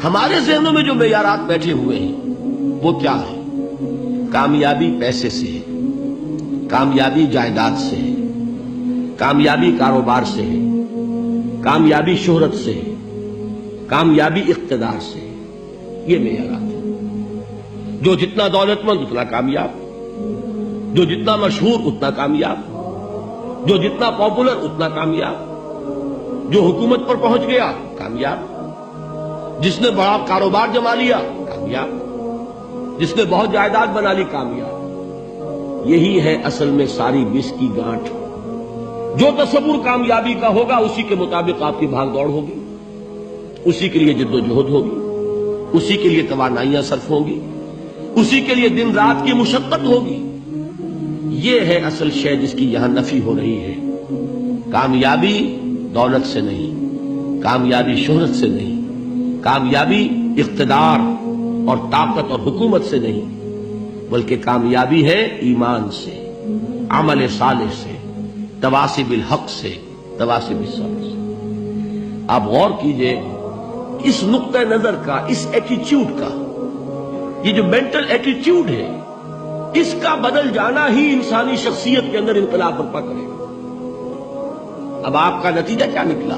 ہمارے ذہنوں میں جو معیارات بیٹھے ہوئے ہیں وہ کیا ہے؟ کامیابی پیسے سے ہے، کامیابی جائیداد سے ہے، کامیابی کاروبار سے ہے، کامیابی شہرت سے ہے، کامیابی اقتدار سے ہے. یہ معیارات ہیں. جو جتنا دولت مند اتنا کامیاب، جو جتنا مشہور اتنا کامیاب، جو جتنا پاپولر اتنا کامیاب، جو حکومت پر پہنچ گیا کامیاب، جس نے بڑا کاروبار جما لیا کامیاب، جس نے بہت جائیداد بنا لی کامیاب. یہی ہے اصل میں ساری بس کی گانٹھ. جو تصور کامیابی کا ہوگا اسی کے مطابق آپ کی بھاگ دوڑ ہوگی، اسی کے لیے جد و جہد ہوگی، اسی کے لیے توانائیاں صرف ہوں گی، اسی کے لیے دن رات کی مشقت ہوگی. یہ ہے اصل شے جس کی یہاں نفی ہو رہی ہے. کامیابی دولت سے نہیں، کامیابی شہرت سے نہیں، کامیابی اقتدار اور طاقت اور حکومت سے نہیں، بلکہ کامیابی ہے ایمان سے، عمل صالح سے، تواصی بالحق سے، تواصی بالصبر سے. آپ غور کیجئے اس نقطہ نظر کا، اس ایٹیچیوڈ کا، یہ جو مینٹل ایٹیچیوڈ ہے، اس کا بدل جانا ہی انسانی شخصیت کے اندر انقلاب برپا کرے گا. اب آپ کا نتیجہ کیا نکلا؟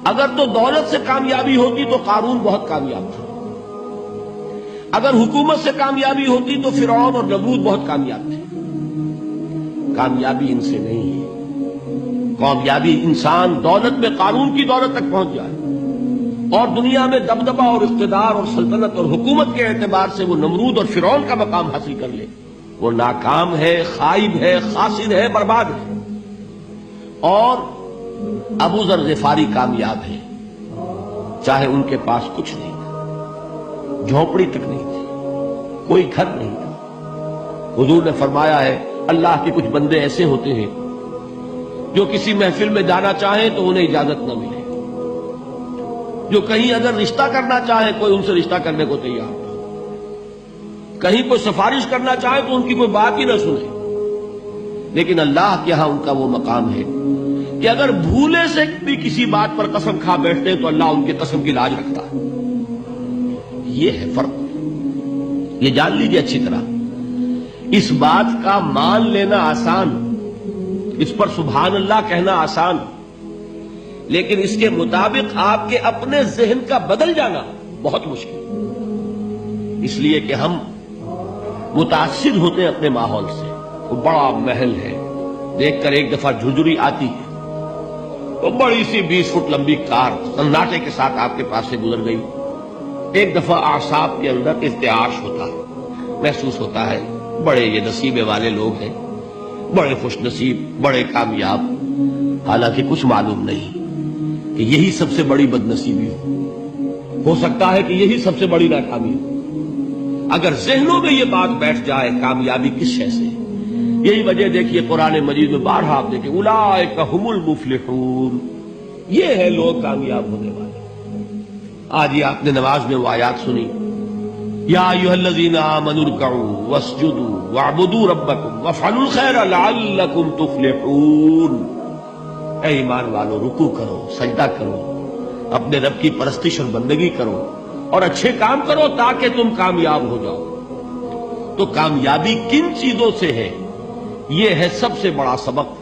اگر تو دولت سے کامیابی ہوتی تو قارون بہت کامیاب تھا، اگر حکومت سے کامیابی ہوتی تو فرعون اور نمرود بہت کامیاب تھے. کامیابی ان سے نہیں ہے. کامیابی انسان دولت میں قارون کی دولت تک پہنچ جائے اور دنیا میں دبدبہ اور اقتدار اور سلطنت اور حکومت کے اعتبار سے وہ نمرود اور فرعون کا مقام حاصل کر لے، وہ ناکام ہے، خائب ہے، خاسر ہے، برباد ہے. اور ابو ذر غفاری کامیاب ہے، چاہے ان کے پاس کچھ نہیں تھا، جھونپڑی تک نہیں تھی، کوئی گھر نہیں تھا. حضور نے فرمایا ہے اللہ کے کچھ بندے ایسے ہوتے ہیں جو کسی محفل میں جانا چاہیں تو انہیں اجازت نہ ملے، جو کہیں اگر رشتہ کرنا چاہے کوئی ان سے رشتہ کرنے کو تیار نہ، کہیں کوئی سفارش کرنا چاہے تو ان کی کوئی بات ہی نہ سنے. لیکن اللہ کے ہاں ان کا وہ مقام ہے کہ اگر بھولے سے بھی کسی بات پر قسم کھا بیٹھتے ہیں تو اللہ ان کے قسم کی لاج رکھتا ہے. یہ ہے فرق. یہ جان لیجیے اچھی طرح. اس بات کا مان لینا آسان، اس پر سبحان اللہ کہنا آسان، لیکن اس کے مطابق آپ کے اپنے ذہن کا بدل جانا بہت مشکل. اس لیے کہ ہم متاثر ہوتے ہیں اپنے ماحول سے. وہ بڑا محل ہے، دیکھ کر ایک دفعہ جھرجھری آتی ہے، وہ بڑی سی 20 فٹ لمبی کار سناٹے کے ساتھ آپ کے پاس سے گزر گئی. ایک دفعہ اعصاب کے اندر ارتعاش ہوتا ہے، محسوس ہوتا ہے بڑے یہ نصیبے والے لوگ ہیں، بڑے خوش نصیب، بڑے کامیاب. حالانکہ کچھ معلوم نہیں کہ یہی سب سے بڑی بد نصیبی ہو سکتا ہے کہ یہی سب سے بڑی ناکامی ہو. اگر ذہنوں میں یہ بات بیٹھ جائے کامیابی کس شے سے. یہی وجہ دیکھیے قرآن مجید میں بارہا آپ دیکھیں اولئک هم المفلحون، یہ ہے لوگ کامیاب ہونے والے. آج یہ آپ نے نماز میں وہ آیات سنی، یا ایھا الذین آمنوا ارکعوا واسجدوا واعبدوا ربکم وافعلوا الخیر لعلکم تفلحون. اے ایمان والو، رکوع کرو، سجدہ کرو، اپنے رب کی پرستش اور بندگی کرو اور اچھے کام کرو تاکہ تم کامیاب ہو جاؤ. تو کامیابی کن چیزوں سے ہے؟ یہ ہے سب سے بڑا سبق.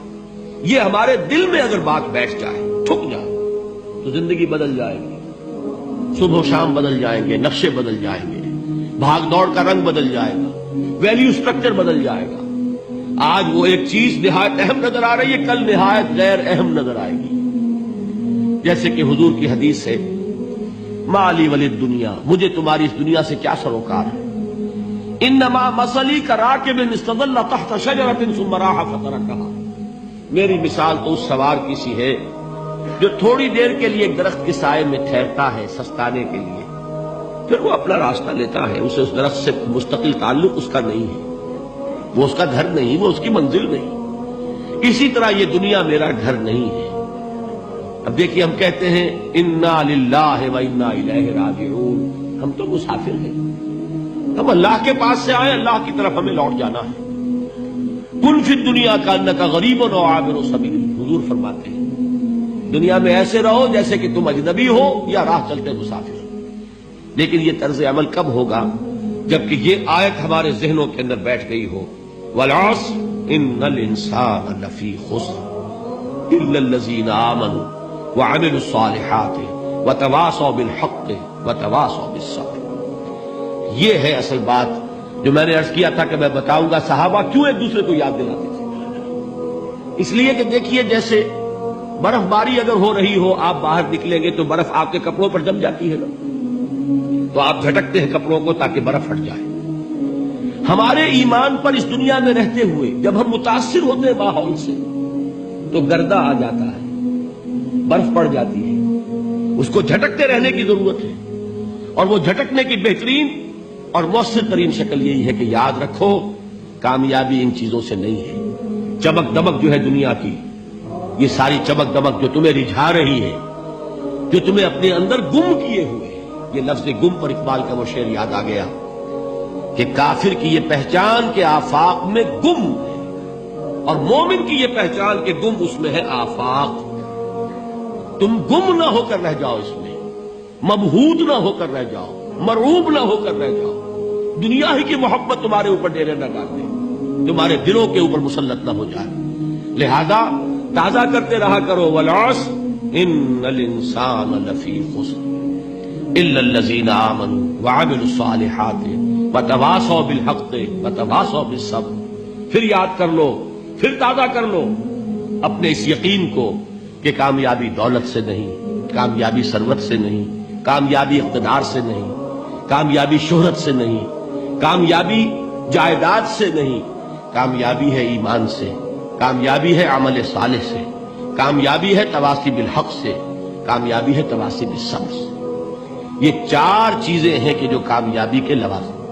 یہ ہمارے دل میں اگر بات بیٹھ جائے، ٹھک جائے، تو زندگی بدل جائے گی. صبح و شام بدل جائیں گے، نقشے بدل جائیں گے، بھاگ دوڑ کا رنگ بدل جائے گا، ویلیو سٹرکچر بدل جائے گا. آج وہ ایک چیز نہایت اہم نظر آ رہی ہے، کل نہایت غیر اہم نظر آئے گی. جیسے کہ حضور کی حدیث ہے ما لی وللدنیا، مجھے تمہاری اس دنیا سے کیا سروکار ہے. انما مثلی کراکب استظل تحت شجرۃ ثم راح فترکھا، میری مثال تو اس سوار کی سی ہے جو تھوڑی دیر کے لیے ایک درخت کے سائے میں ٹھہرتا ہے سستانے کے لیے، پھر وہ اپنا راستہ لیتا ہے. اسے اس درخت سے مستقل تعلق اس کا نہیں ہے، وہ اس کا گھر نہیں، وہ اس کی منزل نہیں. اسی طرح یہ دنیا میرا گھر نہیں ہے. اب دیکھیے ہم کہتے ہیں انا للہ و انا الیہ راجعون، ہم تو مسافر ہیں، ہم اللہ کے پاس سے آئے، اللہ کی طرف ہمیں لوٹ جانا ہے. کن فی الدنیا کانک غریب و عابر سبیل، حضور فرماتے ہیں دنیا میں ایسے رہو جیسے کہ تم اجنبی ہو یا راہ چلتے مسافر. لیکن یہ طرز عمل کب ہوگا؟ جبکہ یہ آیت ہمارے ذہنوں کے اندر بیٹھ گئی ہو، والعصر ان الانسان لفی خسر الا الذین آمنوا وعملوا الصالحات وتواصوا بالحق وتواصوا بالصبر۔ یہ ہے اصل بات جو میں نے عرض کیا تھا کہ میں بتاؤں گا صحابہ کیوں ایک دوسرے کو یاد دلاتے تھے۔ اس لیے کہ دیکھیے جیسے برف باری اگر ہو رہی ہو، آپ باہر نکلیں گے تو برف آپ کے کپڑوں پر جم جاتی ہے نا، تو آپ جھٹکتے ہیں کپڑوں کو تاکہ برف ہٹ جائے۔ ہمارے ایمان پر اس دنیا میں رہتے ہوئے جب ہم متاثر ہوتے ہیں ماحول سے تو گردہ آ جاتا ہے، برف پڑ جاتی ہے، اس کو جھٹکتے رہنے کی ضرورت ہے۔ اور وہ جھٹکنے کی بہترین اور مؤثر ترین شکل یہی ہے کہ یاد رکھو کامیابی ان چیزوں سے نہیں ہے۔ چمک دمک جو ہے دنیا کی، یہ ساری چمک دمک جو تمہیں رجھا رہی ہے، جو تمہیں اپنے اندر گم کیے ہوئے، یہ لفظ گم پر اقبال کا وہ شعر یاد آ گیا کہ کافر کی یہ پہچان کے آفاق میں گم ہے، اور مومن کی یہ پہچان کے گم اس میں ہے آفاق۔ تم گم نہ ہو کر رہ جاؤ، اس میں مبہوت نہ ہو کر رہ جاؤ، مرعوب نہ ہو کر رہ جاؤ، دنیا ہی کی محبت تمہارے اوپر ڈیرے نہ ڈال دے، تمہارے دلوں کے اوپر مسلط نہ ہو جائے۔ لہذا تازہ کرتے رہا کرو، والعصر ان الانسان لفی خسر الا الذین آمنوا وعملوا الصالحات وتواصوا بالحق وتواصوا بالصبر۔ پھر یاد کر لو، پھر تازہ کر لو اپنے اس یقین کو کہ کامیابی دولت سے نہیں، کامیابی ثروت سے نہیں، کامیابی اقتدار سے نہیں، کامیابی شہرت سے نہیں، کامیابی جائیداد سے نہیں، کامیابی ہے ایمان سے، کامیابی ہے عمل صالح سے، کامیابی ہے تواصی بالحق سے، کامیابی ہے تواصی بالصبر سے۔ یہ چار چیزیں ہیں کہ جو کامیابی کے لوازم